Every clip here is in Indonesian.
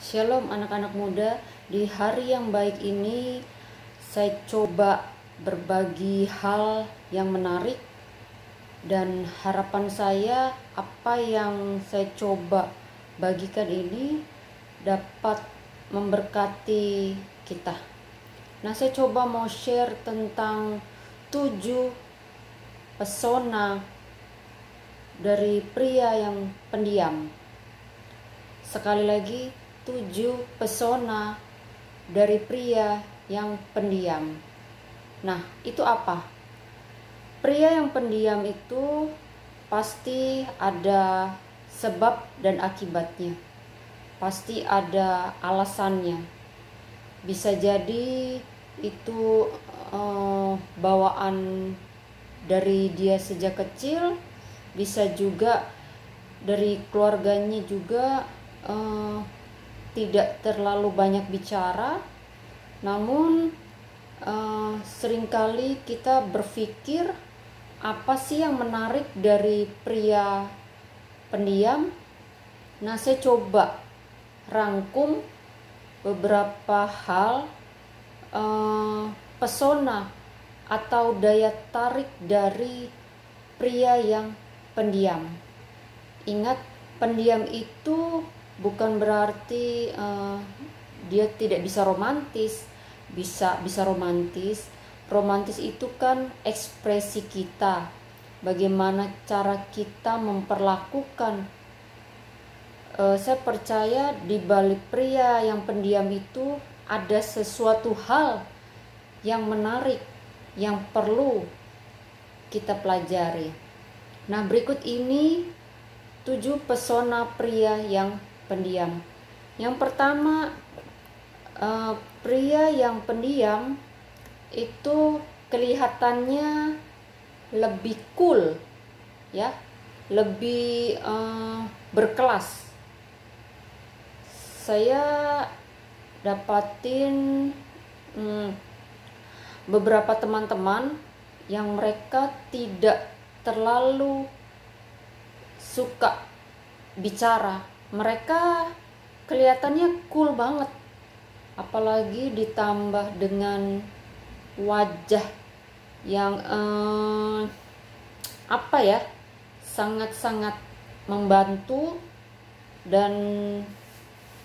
Shalom anak-anak muda, di hari yang baik ini saya coba berbagi hal yang menarik dan harapan saya apa yang saya coba bagikan ini dapat memberkati kita. Nah, saya coba mau share tentang 7 pesona dari pria yang pendiam. Sekali lagi, 7 pesona dari pria yang pendiam. Nah, itu apa? Pria yang pendiam itu pasti ada sebab dan akibatnya. Pasti ada alasannya. Bisa jadi itu bawaan dari dia sejak kecil, bisa juga dari keluarganya juga tidak terlalu banyak bicara, namun seringkali kita berpikir apa sih yang menarik dari pria pendiam. Nah, saya coba rangkum beberapa hal pesona atau daya tarik dari pria yang pendiam. Ingat, pendiam itu bukan berarti dia tidak bisa romantis. Bisa romantis. Romantis itu kan ekspresi kita, bagaimana cara kita memperlakukan. Saya percaya di balik pria yang pendiam itu ada sesuatu hal yang menarik yang perlu kita pelajari. Nah, berikut ini 7 pesona pria yang pendiam. Yang pertama, pria yang pendiam itu kelihatannya lebih cool, ya, lebih berkelas. Saya dapatin beberapa teman-teman yang mereka tidak terlalu suka bicara. Mereka kelihatannya cool banget, apalagi ditambah dengan wajah yang sangat-sangat membantu, dan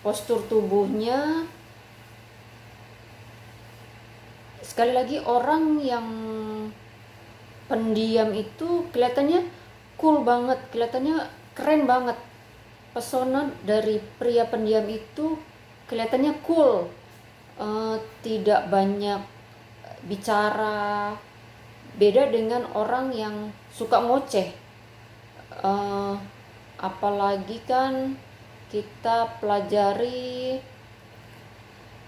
postur tubuhnya. Sekali lagi, orang yang pendiam itu kelihatannya cool banget, kelihatannya keren banget. Pesona dari pria pendiam itu kelihatannya cool, tidak banyak bicara. Beda dengan orang yang suka ngoceh. Apalagi kan kita pelajari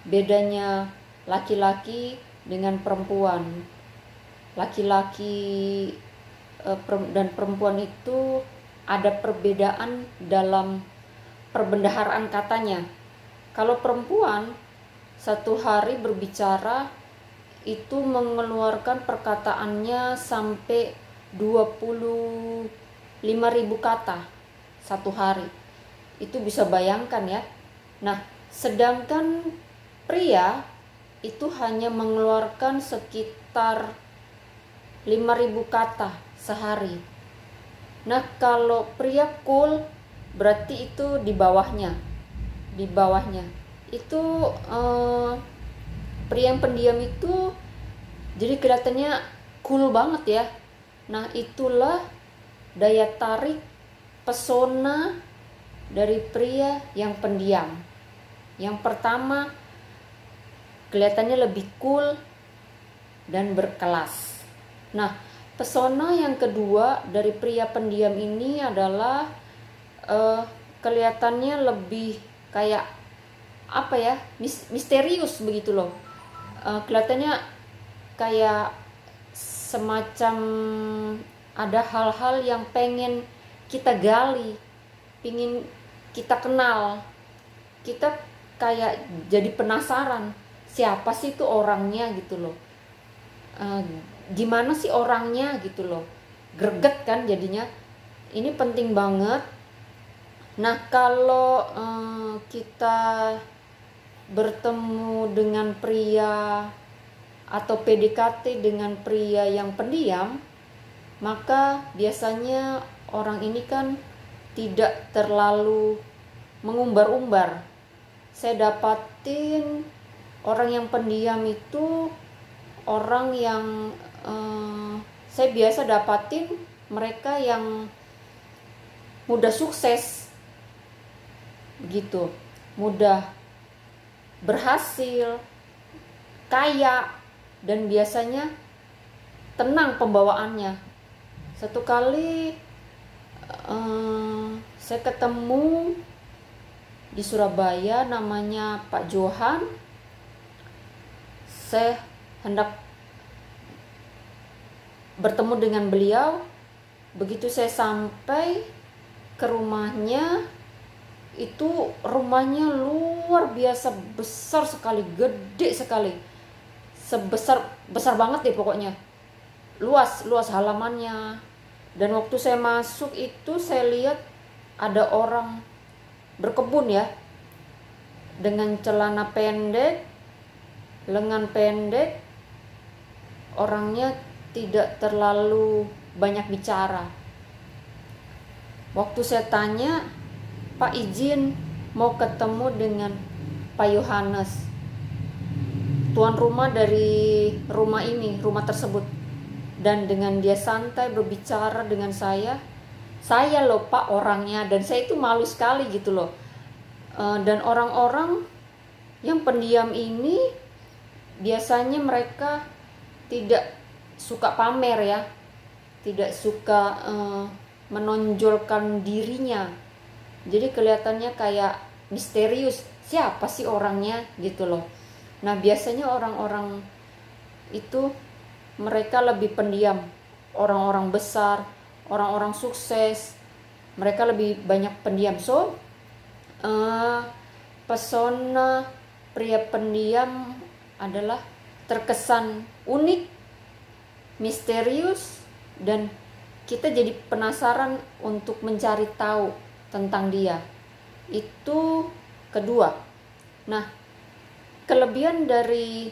bedanya laki-laki dengan perempuan. Laki-laki dan perempuan itu ada perbedaan dalam perbendaharaan katanya. Kalau perempuan satu hari berbicara itu mengeluarkan perkataannya sampai 25.000 kata satu hari. Itu bisa bayangkan ya. Nah, sedangkan pria itu hanya mengeluarkan sekitar 5.000 kata sehari. Nah, kalau pria cool berarti itu di bawahnya. Itu pria yang pendiam itu jadi kelihatannya cool banget ya. Nah, itulah daya tarik pesona dari pria yang pendiam. Yang pertama, kelihatannya lebih cool dan berkelas. Nah, pesona yang kedua dari pria pendiam ini adalah kelihatannya lebih kayak misterius begitu loh. Kelihatannya kayak semacam ada hal-hal yang pengen kita gali, pengen kita kenal. Kita kayak jadi penasaran, siapa sih itu orangnya gitu loh, gimana sih orangnya gitu loh, greget kan jadinya. Ini penting banget Nah, kalau kita bertemu dengan pria atau PDKT dengan pria yang pendiam, maka biasanya orang ini kan tidak terlalu mengumbar-umbar. Saya dapatin orang yang pendiam itu orang yang saya biasa dapatin mereka yang mudah sukses begitu, mudah berhasil, kaya, dan biasanya tenang pembawaannya. Satu kali saya ketemu di Surabaya, namanya Pak Johan. Saya hendak bertemu dengan beliau. Begitu saya sampai ke rumahnya, itu rumahnya luar biasa besar sekali, gede sekali, besar banget deh pokoknya, luas halamannya. Dan waktu saya masuk itu saya lihat ada orang berkebun ya, dengan celana pendek, lengan pendek, orangnya tidak terlalu banyak bicara. Waktu saya tanya, Pak izin mau ketemu dengan Pak Yohanes, tuan rumah dari rumah ini, rumah tersebut. Dan dengan dia santai berbicara dengan saya loh Pak orangnya, dan saya itu malu sekali gitu loh. Dan orang-orang yang pendiam ini biasanya mereka tidak suka pamer ya, tidak suka menonjolkan dirinya. Jadi kelihatannya kayak misterius, siapa sih orangnya gitu loh. Nah, biasanya orang-orang itu mereka lebih pendiam. Orang-orang besar, orang-orang sukses, mereka lebih banyak pendiam. So, pesona pria pendiam adalah terkesan unik, misterius, dan kita jadi penasaran untuk mencari tahu tentang dia. Itu kedua. Nah, kelebihan dari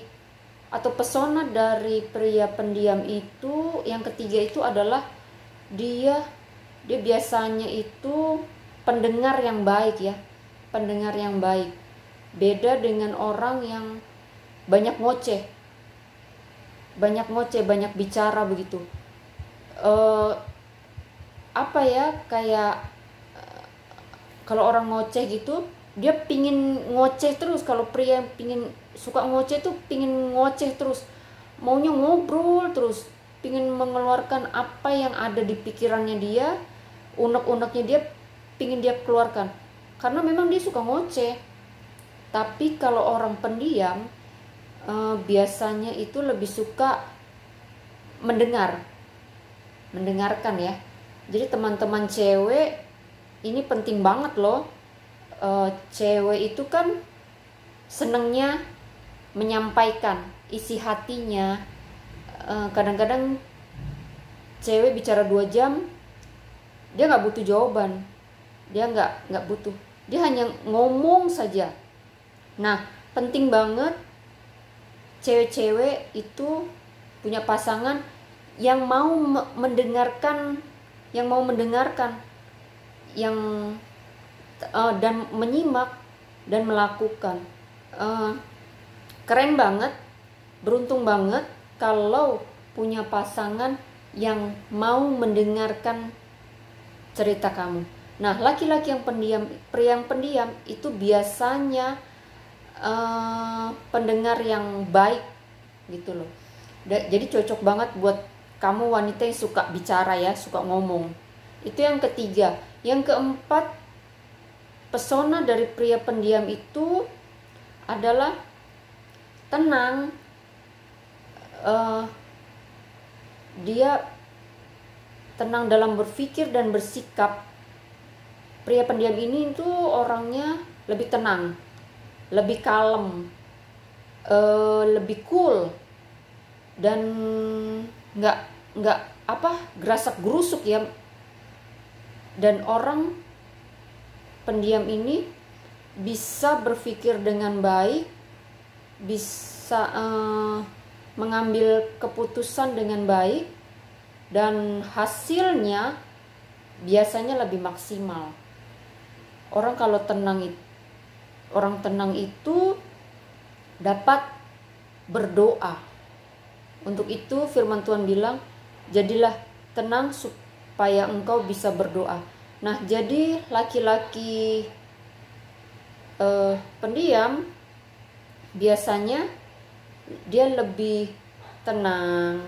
atau pesona dari pria pendiam itu, yang ketiga itu adalah dia biasanya itu pendengar yang baik ya, pendengar yang baik. Beda dengan orang yang banyak ngoceh, banyak bicara begitu. Apa ya, kayak kalau orang ngoceh gitu, dia pingin ngoceh terus. Kalau pria yang pingin suka ngoceh tuh pingin ngoceh terus, maunya ngobrol terus, pingin mengeluarkan apa yang ada di pikirannya dia, unek-uneknya dia pingin dia keluarkan, karena memang dia suka ngoceh. Tapi kalau orang pendiam biasanya itu lebih suka mendengarkan ya. Jadi teman-teman cewek ini penting banget loh. Cewek itu kan senengnya menyampaikan isi hatinya. Kadang-kadang cewek bicara 2 jam, dia nggak butuh jawaban, dia nggak butuh, dia hanya ngomong saja. Nah, penting banget cewek-cewek itu punya pasangan yang mau mendengarkan, dan menyimak dan melakukan. Keren banget, beruntung banget kalau punya pasangan yang mau mendengarkan cerita kamu. Nah, laki-laki yang pendiam, pria yang pendiam itu biasanya pendengar yang baik gitu loh. Jadi cocok banget buat kamu wanita yang suka bicara ya, suka ngomong. Itu yang ketiga. Yang keempat, pesona dari pria pendiam itu adalah tenang. Dia tenang dalam berpikir dan bersikap. Pria pendiam ini itu orangnya lebih tenang, lebih kalem, lebih cool, dan nggak gerasak gerusuk ya. Dan orang pendiam ini bisa berpikir dengan baik, bisa mengambil keputusan dengan baik, dan hasilnya biasanya lebih maksimal. Orang tenang itu dapat berdoa. Untuk itu firman Tuhan bilang, jadilah tenang supaya engkau bisa berdoa. Nah, jadi laki-laki pendiam biasanya dia lebih tenang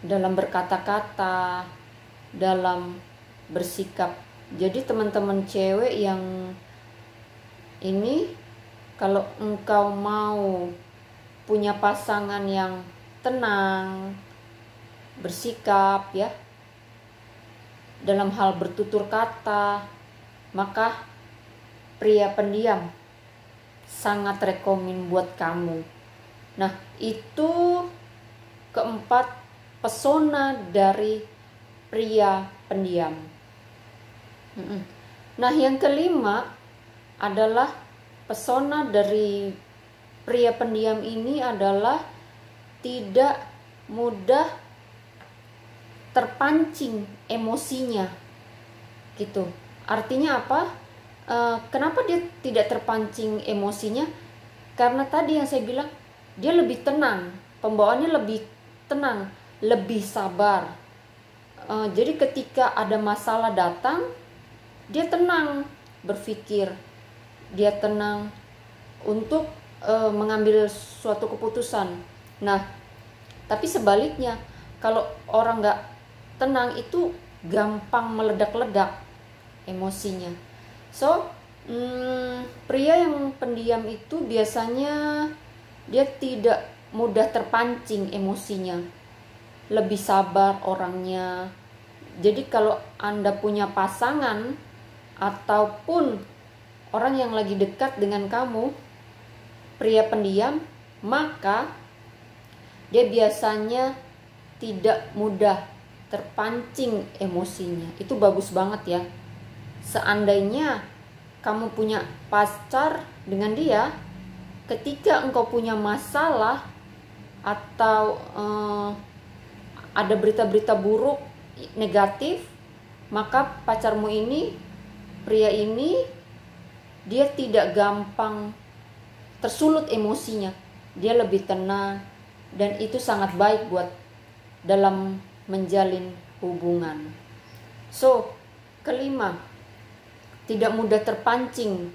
dalam berkata-kata, dalam bersikap. Jadi teman-teman cewek yang ini, kalau engkau mau punya pasangan yang tenang, bersikap ya, dalam hal bertutur kata, maka pria pendiam sangat rekomen buat kamu. Nah, itu keempat pesona dari pria pendiam. Nah, yang kelima adalah pesona dari pria pendiam ini adalah tidak mudah terpancing emosinya, gitu. Artinya apa? Kenapa dia tidak terpancing emosinya? Karena tadi yang saya bilang, dia lebih tenang, pembawaannya lebih tenang, lebih sabar. Jadi ketika ada masalah datang, dia tenang berpikir, dia tenang untuk mengambil suatu keputusan. Nah, tapi sebaliknya, kalau orang nggak tenang itu gampang meledak-ledak emosinya. So, pria yang pendiam itu biasanya dia tidak mudah terpancing emosinya, lebih sabar orangnya. Jadi kalau Anda punya pasangan ataupun orang yang lagi dekat dengan kamu, pria pendiam, maka dia biasanya tidak mudah terpancing emosinya. Itu bagus banget ya. Seandainya kamu punya pacar dengan dia, ketika engkau punya masalah atau ada berita-berita buruk negatif, maka pacarmu ini, pria ini, dia tidak gampang tersulut emosinya. Dia lebih tenang, dan itu sangat baik buat dalam menjalin hubungan. So, kelima, tidak mudah terpancing.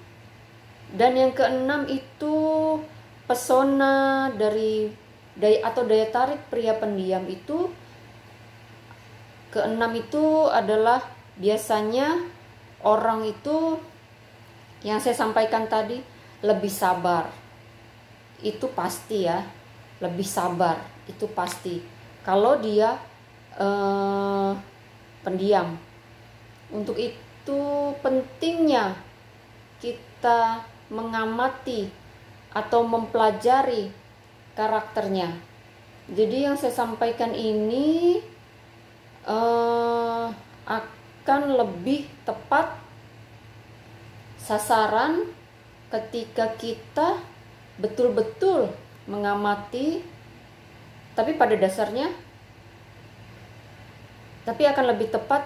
Dan yang keenam itu pesona dari daya tarik pria pendiam itu. Keenam itu adalah biasanya orang itu yang saya sampaikan tadi lebih sabar. Itu pasti ya, lebih sabar itu pasti. Kalau dia pendiam. Untuk itu pentingnya kita mengamati atau mempelajari karakternya. Jadi yang saya sampaikan ini akan lebih tepat sasaran ketika kita betul-betul mengamati, tapi pada dasarnya, tapi akan lebih tepat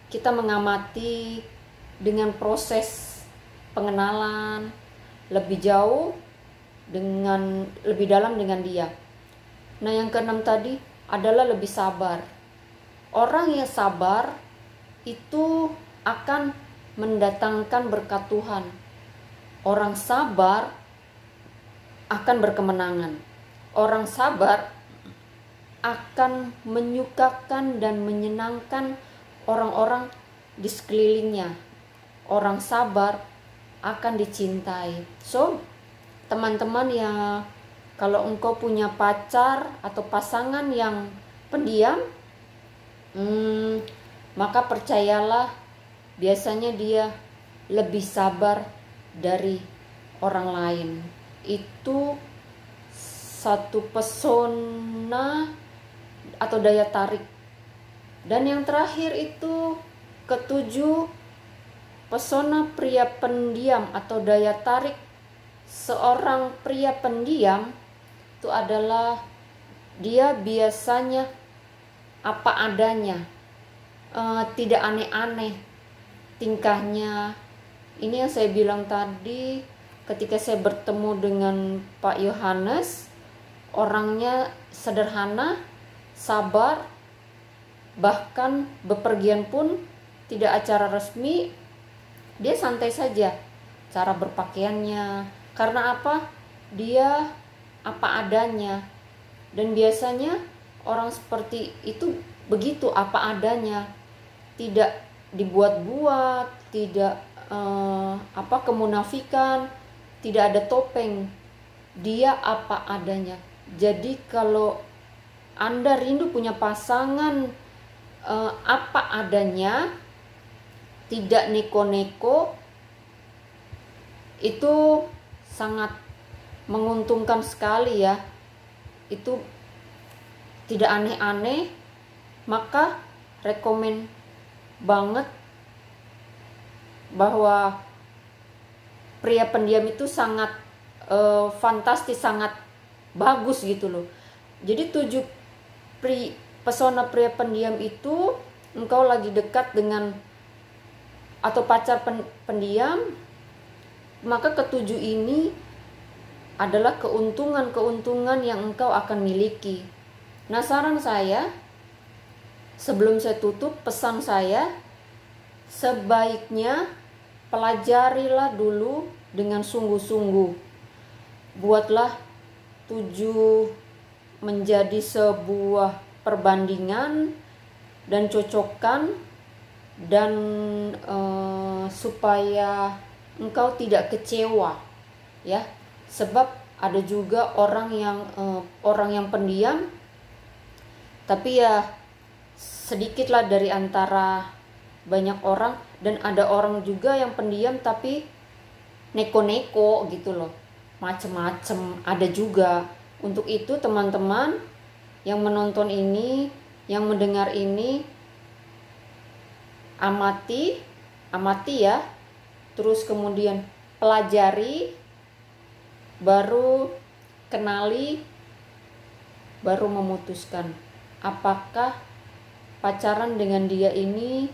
kita mengamati dengan proses pengenalan lebih jauh, dengan lebih dalam dengan dia. Nah, yang keenam tadi adalah lebih sabar. Orang yang sabar itu akan mendatangkan berkat Tuhan. Orang sabar akan berkemenangan. Orang sabar akan menyukakan dan menyenangkan orang-orang di sekelilingnya. Orang sabar akan dicintai. So, teman-teman ya, kalau engkau punya pacar atau pasangan yang pendiam, maka percayalah, biasanya dia lebih sabar dari orang lain. Itu satu pesona atau daya tarik. Dan yang terakhir itu ketujuh, pesona pria pendiam atau daya tarik seorang pria pendiam itu adalah dia biasanya apa adanya, tidak aneh-aneh tingkahnya. Ini yang saya bilang tadi ketika saya bertemu dengan Pak Yohanes, orangnya sederhana, sabar, bahkan bepergian pun tidak acara resmi, dia santai saja cara berpakaiannya. Karena apa? Dia apa adanya. Dan biasanya orang seperti itu begitu apa adanya, tidak dibuat-buat, tidak kemunafikan, tidak ada topeng. Dia apa adanya. Jadi kalau Anda rindu punya pasangan apa adanya, tidak neko-neko, itu sangat menguntungkan sekali ya. Itu tidak aneh-aneh, maka rekomen banget bahwa pria pendiam itu sangat fantastis, sangat bagus gitu loh. Jadi 7 pesona pria pendiam itu, engkau lagi dekat dengan atau pacar pendiam, maka ketujuh ini adalah keuntungan-keuntungan yang engkau akan miliki. Nah, saran saya, sebelum saya tutup, pesan saya, sebaiknya pelajarilah dulu dengan sungguh-sungguh. Buatlah 7 menjadi sebuah perbandingan dan cocokkan, dan supaya engkau tidak kecewa ya. Sebab ada juga orang yang pendiam, tapi ya sedikitlah dari antara banyak orang. Dan ada orang juga yang pendiam tapi neko-neko gitu loh, macem-macem ada juga. Untuk itu teman-teman yang menonton ini, yang mendengar ini, amati ya, terus kemudian pelajari, baru kenali, baru memutuskan apakah pacaran dengan dia ini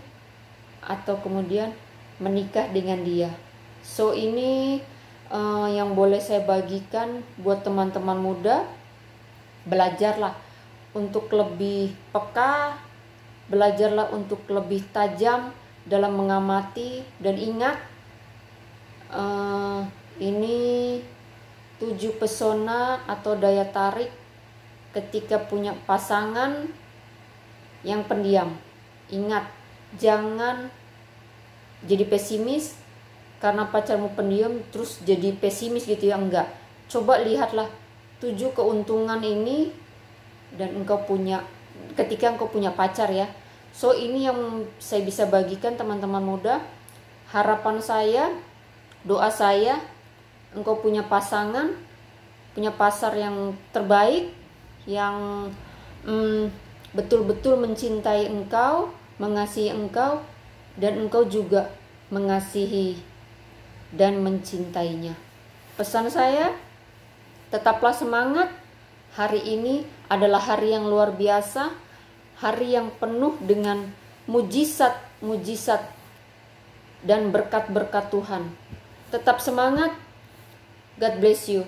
atau kemudian menikah dengan dia. So ini yang boleh saya bagikan buat teman-teman muda. Belajarlah untuk lebih peka, belajarlah untuk lebih tajam dalam mengamati, dan ingat ini 7 pesona atau daya tarik ketika punya pasangan yang pendiam. Ingat, jangan jadi pesimis karena pacarmu pendiam terus jadi pesimis gitu ya, enggak. Coba lihatlah 7 keuntungan ini dan ketika engkau punya pacar ya. So ini yang saya bisa bagikan teman-teman muda. Harapan saya, doa saya, engkau punya pasangan, punya pacar yang terbaik, yang betul-betul mencintai engkau, mengasihi engkau, dan engkau juga mengasihi dan mencintainya. Pesan saya, tetaplah semangat. Hari ini adalah hari yang luar biasa, hari yang penuh dengan mujizat-mujizat dan berkat-berkat Tuhan. Tetap semangat. God bless you.